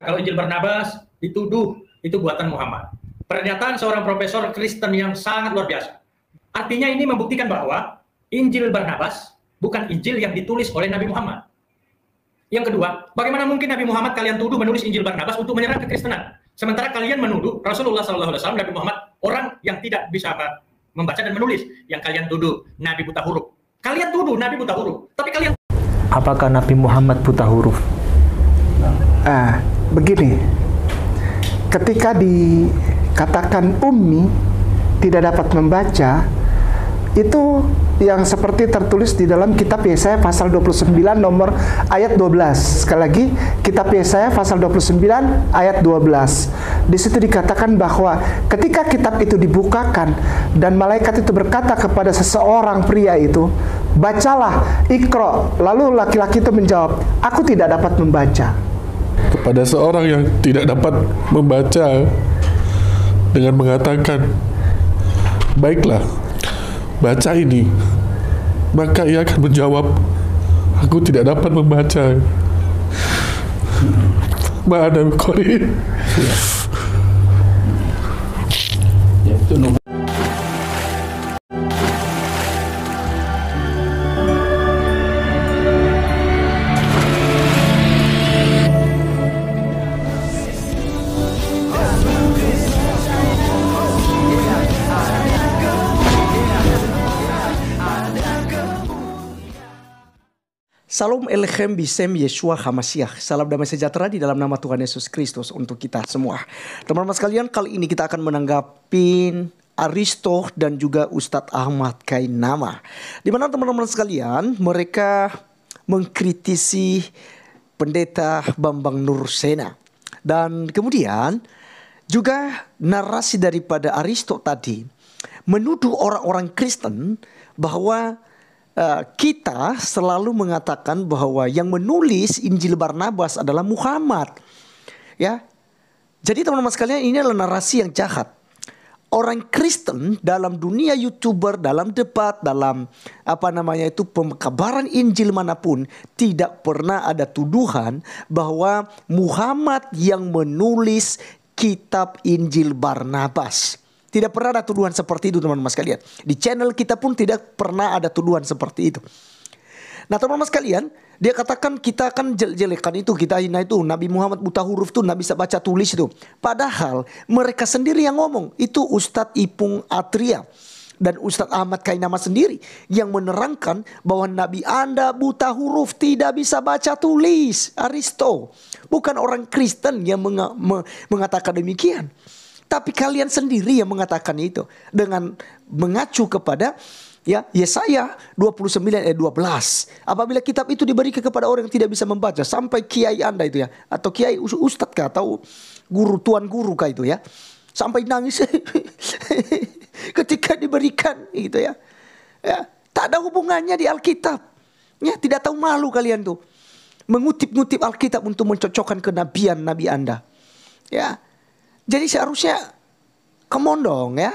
Kalau Injil Barnabas dituduh itu buatan Muhammad. Pernyataan seorang profesor Kristen yang sangat luar biasa. Artinya ini membuktikan bahwa Injil Barnabas bukan Injil yang ditulis oleh Nabi Muhammad. Yang kedua, bagaimana mungkin Nabi Muhammad kalian tuduh menulis Injil Barnabas untuk menyerang kekristenan? Sementara kalian menuduh Rasulullah SAW, Nabi Muhammad, orang yang tidak bisa membaca dan menulis. Yang kalian tuduh Nabi buta huruf. Kalian tuduh Nabi buta huruf, tapi kalian... Apakah Nabi Muhammad buta huruf? Begini, ketika dikatakan ummi tidak dapat membaca, itu yang seperti tertulis di dalam kitab Yesaya pasal 29 nomor ayat 12. Sekali lagi, kitab Yesaya pasal 29 ayat 12. Di situ dikatakan bahwa ketika kitab itu dibukakan dan malaikat itu berkata kepada seseorang pria itu, "Bacalah, Iqra." Lalu laki-laki itu menjawab, "Aku tidak dapat membaca." Kepada seorang yang tidak dapat membaca dengan mengatakan, "Baiklah, baca ini," maka ia akan menjawab, "Aku tidak dapat membaca." Ma'ana qari. Ya, itu nomor. Salam Elechem Bisem Yeshua HaMashiach. Salam damai sejahtera di dalam nama Tuhan Yesus Kristus untuk kita semua. Teman-teman sekalian, kali ini kita akan menanggapi Aristo dan juga Ustadz Ahmad Kainama. Di mana teman-teman sekalian, mereka mengkritisi Pendeta Bambang Nursena. Dan kemudian juga narasi daripada Aristo tadi menuduh orang-orang Kristen bahwa kita selalu mengatakan bahwa yang menulis Injil Barnabas adalah Muhammad. Ya. Jadi teman-teman sekalian, ini adalah narasi yang jahat. Orang Kristen dalam dunia YouTuber, dalam debat, dalam pemekabaran Injil manapun, tidak pernah ada tuduhan bahwa Muhammad yang menulis kitab Injil Barnabas. Tidak pernah ada tuduhan seperti itu, teman-teman sekalian. Di channel kita pun tidak pernah ada tuduhan seperti itu. Nah, teman-teman sekalian, dia katakan kita akan jelek-jelekan itu, kita hina itu, Nabi Muhammad buta huruf itu, nggak bisa baca tulis itu. Padahal mereka sendiri yang ngomong. Itu Ustadz Ipung Atria dan Ustadz Ahmad Kainama sendiri yang menerangkan bahwa Nabi Anda buta huruf, tidak bisa baca tulis. Aristo, bukan orang Kristen yang mengatakan demikian. Tapi kalian sendiri yang mengatakan itu dengan mengacu kepada Yesaya 29 ayat 12. Apabila kitab itu diberikan kepada orang yang tidak bisa membaca, sampai kiai Anda itu ya, atau kiai ustadz kah, atau guru, tuan guru kah itu ya, sampai nangis ketika diberikan gitu ya. Tak ada hubungannya di Alkitab. Ya, tidak tahu malu kalian tuh mengutip-ngutip Alkitab untuk mencocokkan kenabian Nabi Anda. Ya. Jadi seharusnya come on dong ya.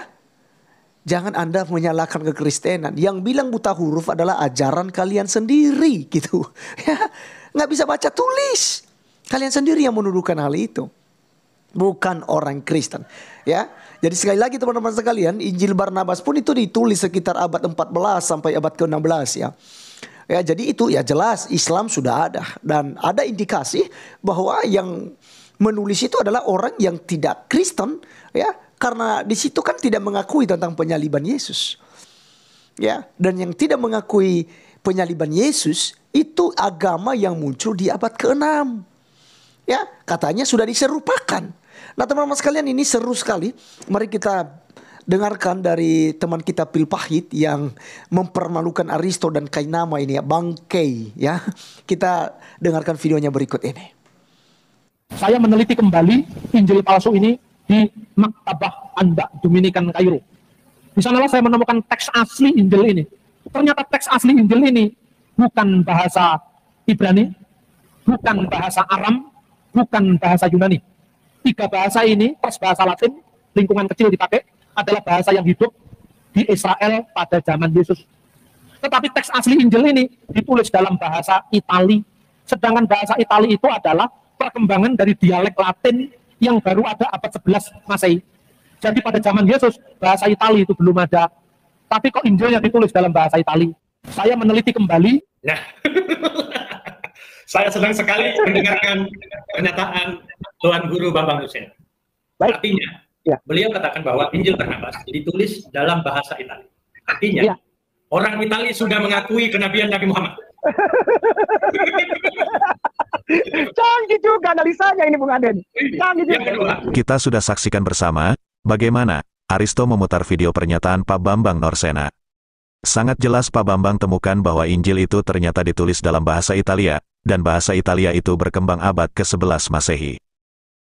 Jangan Anda menyalahkan kekristenan. Yang bilang buta huruf adalah ajaran kalian sendiri gitu. Ya, nggak bisa baca tulis. Kalian sendiri yang menuduhkan hal itu. Bukan orang Kristen. Ya. Jadi sekali lagi teman-teman sekalian, Injil Barnabas pun itu ditulis sekitar abad 14 sampai abad ke-16 ya. Ya, jadi itu ya jelas Islam sudah ada dan ada indikasi bahwa yang menulis itu adalah orang yang tidak Kristen ya, karena di situ kan tidak mengakui tentang penyaliban Yesus. Ya, dan yang tidak mengakui penyaliban Yesus itu agama yang muncul di abad ke-6. Ya, katanya sudah diserupakan. Nah, teman-teman sekalian, ini seru sekali. Mari kita dengarkan dari teman kita Pil Pahit yang mempermalukan Aristo dan Kainama ini ya, Bang Kay ya. Kita dengarkan videonya berikut ini. Saya meneliti kembali Injil palsu ini di Maktabah Anda Dominikan Kairo. Di sanalah saya menemukan teks asli Injil ini. Ternyata teks asli Injil ini bukan bahasa Ibrani, bukan bahasa Aram, bukan bahasa Yunani. 3 bahasa ini plus bahasa Latin, lingkungan kecil dipakai, adalah bahasa yang hidup di Israel pada zaman Yesus. Tetapi teks asli Injil ini ditulis dalam bahasa Itali. Sedangkan bahasa Itali itu adalah perkembangan dari dialek Latin yang baru ada abad 11 Masehi. Jadi pada zaman Yesus, bahasa Itali itu belum ada. Tapi kok Injilnya ditulis dalam bahasa Itali? Saya meneliti kembali. Nah, saya senang sekali mendengarkan pernyataan Tuan Guru Bambang Nursena. Baik. Artinya, Ya. beliau katakan bahwa Injil Barnabas ditulis dalam bahasa Itali. Artinya, Ya. orang Itali sudah mengakui kenabian Nabi Muhammad. Canggih juga analisanya ini Bung Aden. Canggih Yang kedua, Kita sudah saksikan bersama bagaimana Aristo memutar video pernyataan Pak Bambang Norsena. Sangat jelas Pak Bambang temukan bahwa Injil itu ternyata ditulis dalam bahasa Italia, dan bahasa Italia itu berkembang abad ke-11 Masehi.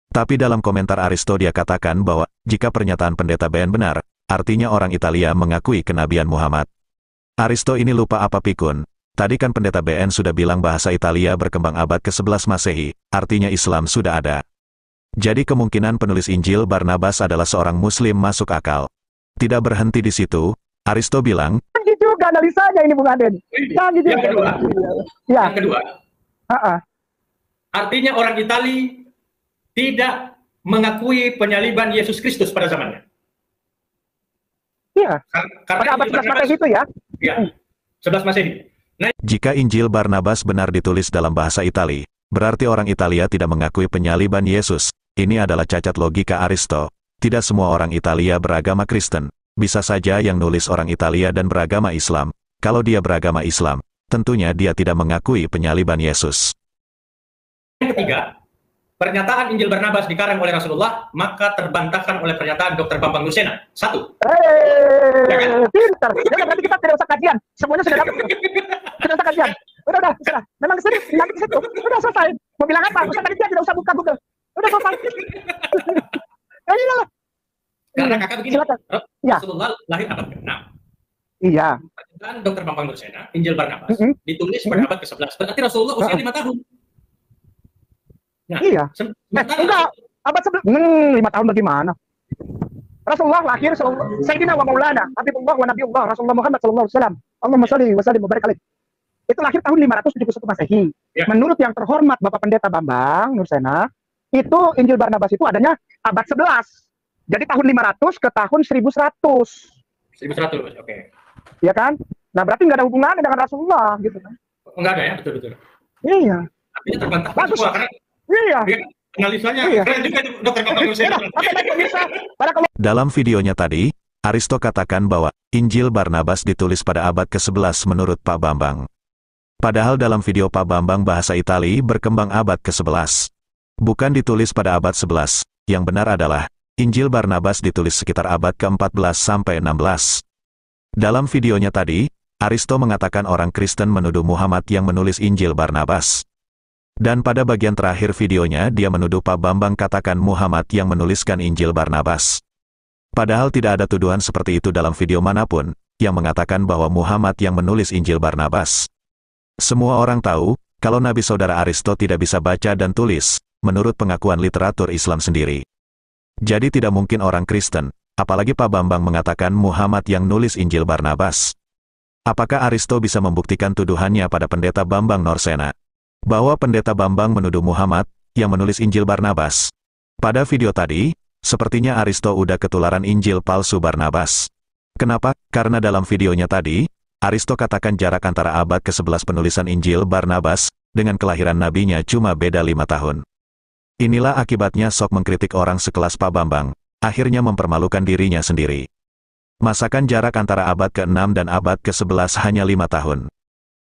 Tapi dalam komentar Aristo dia katakan bahwa jika pernyataan pendeta BN benar, artinya orang Italia mengakui kenabian Muhammad. Aristo ini lupa apa pikun. Tadi kan pendeta BN sudah bilang bahasa Italia berkembang abad ke-11 Masehi, artinya Islam sudah ada. Jadi kemungkinan penulis Injil Barnabas adalah seorang Muslim masuk akal. Tidak berhenti di situ, Aristo bilang, Canggih juga analisanya ini Bung Aden. Canggih juga. yang kedua, Ya. yang kedua, artinya orang Itali tidak mengakui penyaliban Yesus Kristus pada zamannya. Iya. Karena Pada abad Injil 11 Masehi itu ya. Ya, 11 Masehi. Nah, jika Injil Barnabas benar ditulis dalam bahasa Itali, berarti orang Italia tidak mengakui penyaliban Yesus. Ini adalah cacat logika Aristo. Tidak semua orang Italia beragama Kristen. Bisa saja yang nulis orang Italia dan beragama Islam. Kalau dia beragama Islam, tentunya dia tidak mengakui penyaliban Yesus. yang ketiga, pernyataan Injil Barnabas dikarang oleh Rasulullah, maka terbantahkan oleh pernyataan Dr. Bambang Nursena. Satu. Pintar. Ya, berarti kita tidak usah kajian. Semuanya sudah dapat. Tidak usah kajian. Udah, sudah. Memang kesini, lagi ke situ. Udah selesai. Mau bilang apa? Ustaz tadi dia tidak usah buka Google. Udah selesai. Ya, iyalah. Karena kakak begini, Silakan. Ya. Rasulullah lahir abad ke-6. Iya. Pernyataan Dr. Bambang Nursena, Injil Barnabas, Mm-mm. ditulis pada abad ke-11. Berarti Rasulullah usia 5 tahun. Nah, Iya. sementara Enggak. Abad 11. 5 tahun bagaimana? Rasulullah lahir Sayyidina wa Maulana Habibullah wa Nabiullah Rasulullah Muhammad sallallahu alaihi wasallam. Allahumma shalli wa sallim wa barik alaih. Itu lahir tahun 571 Masehi. Ya. Menurut yang terhormat Bapak Pendeta Bambang Nursena, itu Injil Barnabas itu adanya abad 11. Jadi tahun 500 ke tahun 1100. 1100, oke. Ya kan? Nah, berarti nggak ada hubungannya dengan Rasulullah gitu kan. Enggak ada ya, betul-betul. Iya. Artinya terbantahkan Bagus. semua, karena Iya. ya, analisanya Iya. keren juga itu Dr. Bambang Nursena. Oke, baik pemirsa. Pada Dalam videonya tadi, Aristo katakan bahwa Injil Barnabas ditulis pada abad ke-11 menurut Pak Bambang. Padahal dalam video Pak Bambang bahasa Itali berkembang abad ke-11. Bukan ditulis pada abad 11, yang benar adalah Injil Barnabas ditulis sekitar abad ke-14 sampai 16. Dalam videonya tadi, Aristo mengatakan orang Kristen menuduh Muhammad yang menulis Injil Barnabas. Dan pada bagian terakhir videonya dia menuduh Pak Bambang katakan Muhammad yang menuliskan Injil Barnabas. Padahal tidak ada tuduhan seperti itu dalam video manapun, yang mengatakan bahwa Muhammad yang menulis Injil Barnabas. Semua orang tahu, kalau Nabi Saudara Aristo tidak bisa baca dan tulis, menurut pengakuan literatur Islam sendiri. Jadi tidak mungkin orang Kristen, apalagi Pak Bambang mengatakan Muhammad yang nulis Injil Barnabas. Apakah Aristo bisa membuktikan tuduhannya pada pendeta Bambang Norsena? Bahwa pendeta Bambang menuduh Muhammad, yang menulis Injil Barnabas. Pada video tadi, sepertinya Aristo udah ketularan Injil palsu Barnabas. Kenapa? Karena dalam videonya tadi, Aristo katakan jarak antara abad ke-11 penulisan Injil Barnabas, dengan kelahiran nabinya cuma beda 5 tahun. Inilah akibatnya sok mengkritik orang sekelas Pak Bambang, akhirnya mempermalukan dirinya sendiri. Masakan jarak antara abad ke-6 dan abad ke-11 hanya 5 tahun.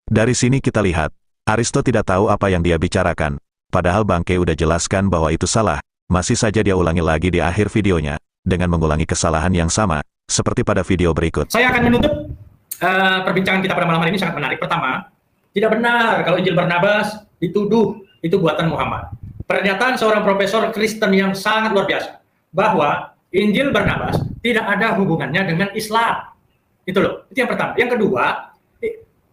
Dari sini kita lihat, Aristo tidak tahu apa yang dia bicarakan, padahal Bangke udah jelaskan bahwa itu salah, masih saja dia ulangi lagi di akhir videonya, dengan mengulangi kesalahan yang sama, seperti pada video berikut. Saya akan menutup perbincangan kita pada malam hari ini sangat menarik. Pertama, tidak benar kalau Injil Barnabas dituduh itu buatan Muhammad. Pernyataan seorang profesor Kristen yang sangat luar biasa, bahwa Injil Barnabas tidak ada hubungannya dengan Islam. Itu loh, itu yang pertama. Yang kedua,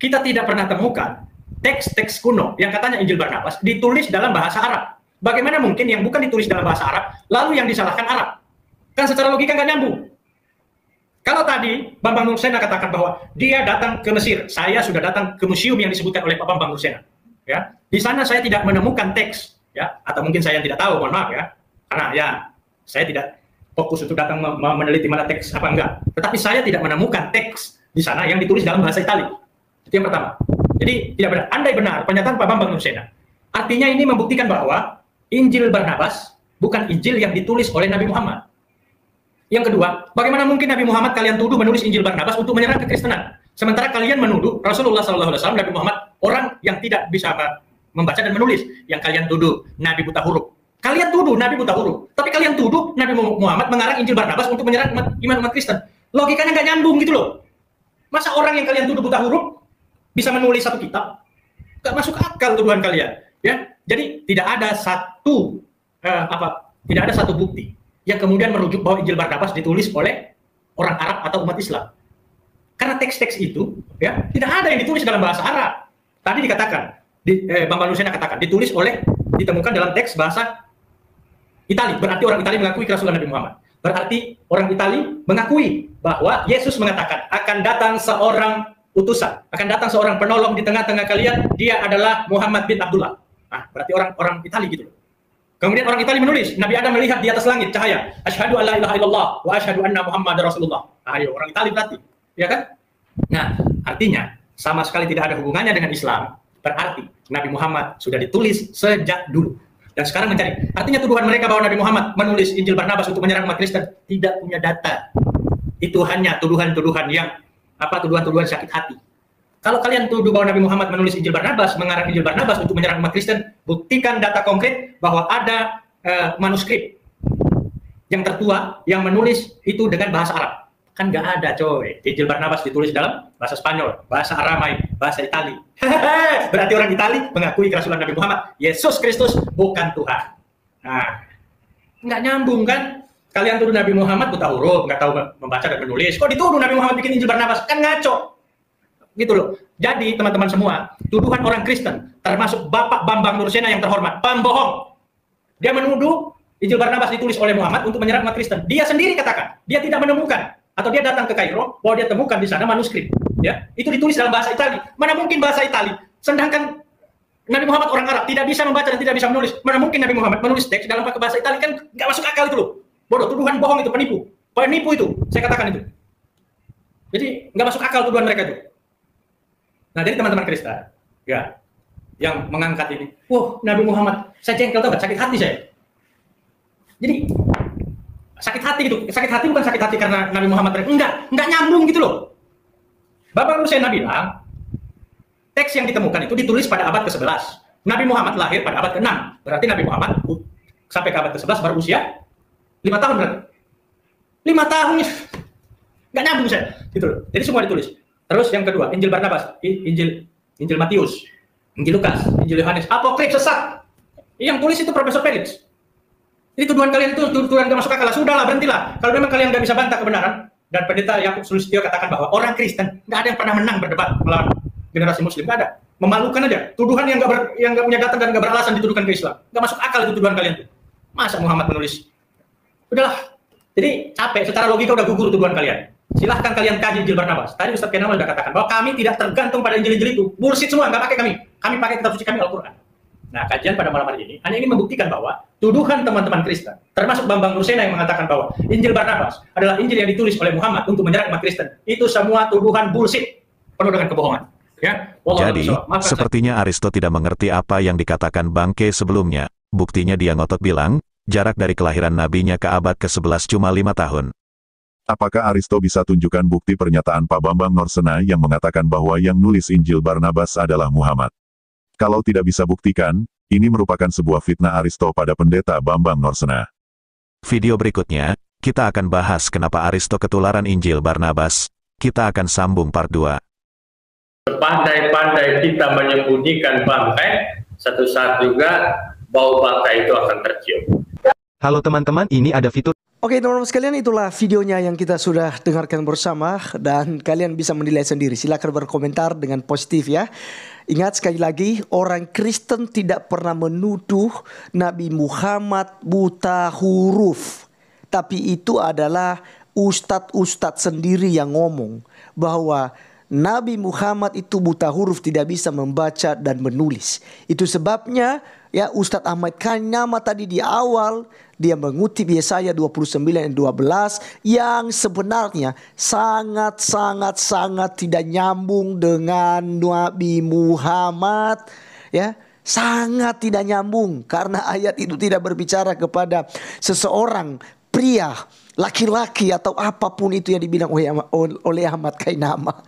kita tidak pernah temukan teks-teks kuno yang katanya Injil Barnabas ditulis dalam bahasa Arab. Bagaimana mungkin yang bukan ditulis dalam bahasa Arab, lalu yang disalahkan Arab? Kan secara logika nggak nyambung. Kalau tadi Bambang Nursena katakan bahwa dia datang ke Mesir, saya sudah datang ke museum yang disebutkan oleh Pak Bambang Nursena. Ya, di sana saya tidak menemukan teks ya, atau mungkin saya yang tidak tahu, mohon maaf ya, karena ya saya tidak fokus untuk datang meneliti mana teks apa enggak. Tetapi saya tidak menemukan teks di sana yang ditulis dalam bahasa Itali. Itu yang pertama. Jadi tidak benar. Andai benar pernyataan Pak Bambang Nursena, artinya ini membuktikan bahwa Injil Barnabas bukan Injil yang ditulis oleh Nabi Muhammad. Yang kedua, bagaimana mungkin Nabi Muhammad kalian tuduh menulis Injil Barnabas untuk menyerang kekristenan? Sementara kalian menuduh Rasulullah SAW, Nabi Muhammad, orang yang tidak bisa membaca dan menulis. Yang kalian tuduh Nabi buta huruf. Kalian tuduh Nabi buta huruf. Tapi kalian tuduh Nabi Muhammad mengarang Injil Barnabas untuk menyerang iman umat Kristen. Logikanya nggak nyambung gitu loh. Masa orang yang kalian tuduh buta huruf bisa menulis satu kitab? Nggak masuk akal tuduhan kalian. Ya, jadi tidak ada satu bukti yang kemudian merujuk bahwa Injil Barnabas ditulis oleh orang Arab atau umat Islam. Karena teks-teks itu ya tidak ada yang ditulis dalam bahasa Arab. Tadi dikatakan, Bambang Nursena katakan ditemukan dalam teks bahasa Itali. Berarti orang Itali mengakui kerasulan Nabi Muhammad. Berarti orang Itali mengakui bahwa Yesus mengatakan akan datang seorang utusan, akan datang seorang penolong di tengah-tengah kalian. Dia adalah Muhammad bin Abdullah. Nah, berarti orang Itali gitu. Kemudian orang Itali menulis, Nabi Adam melihat di atas langit cahaya, asyhadu alla ilaha illallah wa asyhadu anna Muhammadar Rasulullah. Ayo, orang Itali berarti, ya kan? Nah, artinya sama sekali tidak ada hubungannya dengan Islam. Berarti Nabi Muhammad sudah ditulis sejak dulu. Dan sekarang mencari. Artinya tuduhan mereka bahwa Nabi Muhammad menulis Injil Barnabas untuk menyerang umat Kristen tidak punya data. Itu hanya tuduhan-tuduhan yang tuduhan-tuduhan sakit hati. Kalau kalian tuduh bahwa Nabi Muhammad menulis Injil Barnabas, mengarang Injil Barnabas untuk menyerang umat Kristen, buktikan data konkret bahwa ada manuskrip yang tertua yang menulis itu dengan bahasa Arab. Kan nggak ada coy. Injil Barnabas ditulis dalam bahasa Spanyol, bahasa Aramai, bahasa Itali. Berarti orang Itali mengakui kerasulan Nabi Muhammad. Yesus Kristus bukan Tuhan. Nah, nggak nyambung kan? Kalian tuduh Nabi Muhammad buta huruf, nggak tahu membaca dan menulis. Kok dituduh Nabi Muhammad bikin Injil Barnabas? Kan ngaco. Gitu loh. Jadi teman-teman semua, tuduhan orang Kristen, termasuk Bapak Bambang Nursena yang terhormat, pembohong. Dia menuduh Injil Barnabas ditulis oleh Muhammad untuk menyerang umat Kristen. Dia sendiri katakan, dia tidak menemukan, atau dia datang ke Kairo, bahwa dia temukan di sana manuskrip. Ya, itu ditulis dalam bahasa Itali. Mana mungkin bahasa Itali? Sedangkan Nabi Muhammad orang Arab tidak bisa membaca dan tidak bisa menulis. Mana mungkin Nabi Muhammad menulis teks dalam pakai bahasa Itali? Kan nggak masuk akal itu loh. Bodoh, tuduhan bohong itu, penipu itu. Saya katakan itu. Jadi nggak masuk akal tuduhan mereka itu. Nah, jadi teman-teman Kristen, ya, yang mengangkat ini, Nabi Muhammad, saya jengkel tau nggak, sakit hati saya. Jadi sakit hati gitu, sakit hati bukan sakit hati karena Nabi Muhammad enggak nyambung gitu loh. Bambang Nursena bilang, teks yang ditemukan itu ditulis pada abad ke-11. Nabi Muhammad lahir pada abad ke-6, berarti Nabi Muhammad sampai ke abad ke-11 baru usia 5 tahun berarti. 5 tahun, nggak nyambung saya, gitu loh. Jadi semua ditulis. Terus yang kedua, Injil Barnabas, Injil Matius, Injil Lukas, Injil Yohanes, apokrif sesat. Yang tulis itu Profesor Felix. Jadi tuduhan kalian itu tuduhan nggak masuk akal. Sudahlah, berhentilah. Kalau memang kalian nggak bisa bantah kebenaran, dan pendeta Yakub Sulistyo katakan bahwa orang Kristen nggak ada yang pernah menang berdebat melawan generasi Muslim, nggak ada. Memalukan aja. Tuduhan yang nggak punya data dan nggak beralasan dituduhkan ke Islam. Nggak masuk akal itu tuduhan kalian. Masa Muhammad menulis? Udahlah. Jadi capek. Secara logika udah gugur tuduhan kalian. Silahkan kalian kaji Injil Barnabas. Tadi Ustaz Kenamal sudah katakan bahwa kami tidak tergantung pada Injil-Injil itu. Bullshit semua, nggak pakai kami. Kami pakai kitab suci kami, Al-Quran. Nah, kajian pada malam hari ini hanya ingin membuktikan bahwa tuduhan teman-teman Kristen, termasuk Bambang Nursena yang mengatakan bahwa Injil Barnabas adalah Injil yang ditulis oleh Muhammad untuk menyerang umat Kristen. Itu semua tuduhan bullshit, penuh dengan kebohongan. Ya? Jadi, sepertinya Aristo tidak mengerti apa yang dikatakan Bangke sebelumnya. Buktinya dia ngotot bilang, jarak dari kelahiran nabinya ke abad ke-11 cuma 5 tahun. Apakah Aristo bisa tunjukkan bukti pernyataan Pak Bambang Nursena yang mengatakan bahwa yang nulis Injil Barnabas adalah Muhammad? Kalau tidak bisa buktikan, ini merupakan sebuah fitnah Aristo pada pendeta Bambang Nursena. Video berikutnya, kita akan bahas kenapa Aristo ketularan Injil Barnabas. Kita akan sambung part 2. Sepandai-pandai kita menyembunyikan bangkai, satu saat juga bau bangkai itu akan tercium. Halo teman-teman, ini ada fitur. Oke teman-teman sekalian, itulah videonya yang kita sudah dengarkan bersama. Dan kalian bisa menilai sendiri. Silakan berkomentar dengan positif ya. Ingat sekali lagi, orang Kristen tidak pernah menuduh Nabi Muhammad buta huruf. Tapi itu adalah ustadz-ustadz sendiri yang ngomong bahwa Nabi Muhammad itu buta huruf, tidak bisa membaca dan menulis. Itu sebabnya Ya, Ustadz Ahmad Kainama tadi di awal dia mengutip Yesaya 29 ayat 12 yang sebenarnya sangat tidak nyambung dengan Nabi Muhammad, ya. Sangat tidak nyambung karena ayat itu tidak berbicara kepada seseorang pria, laki-laki atau apapun itu yang dibilang oleh Ahmad Kainama.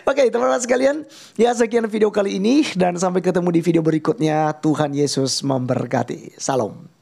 Oke, teman-teman sekalian, ya sekian video kali ini dan sampai ketemu di video berikutnya. Tuhan Yesus memberkati. Salam.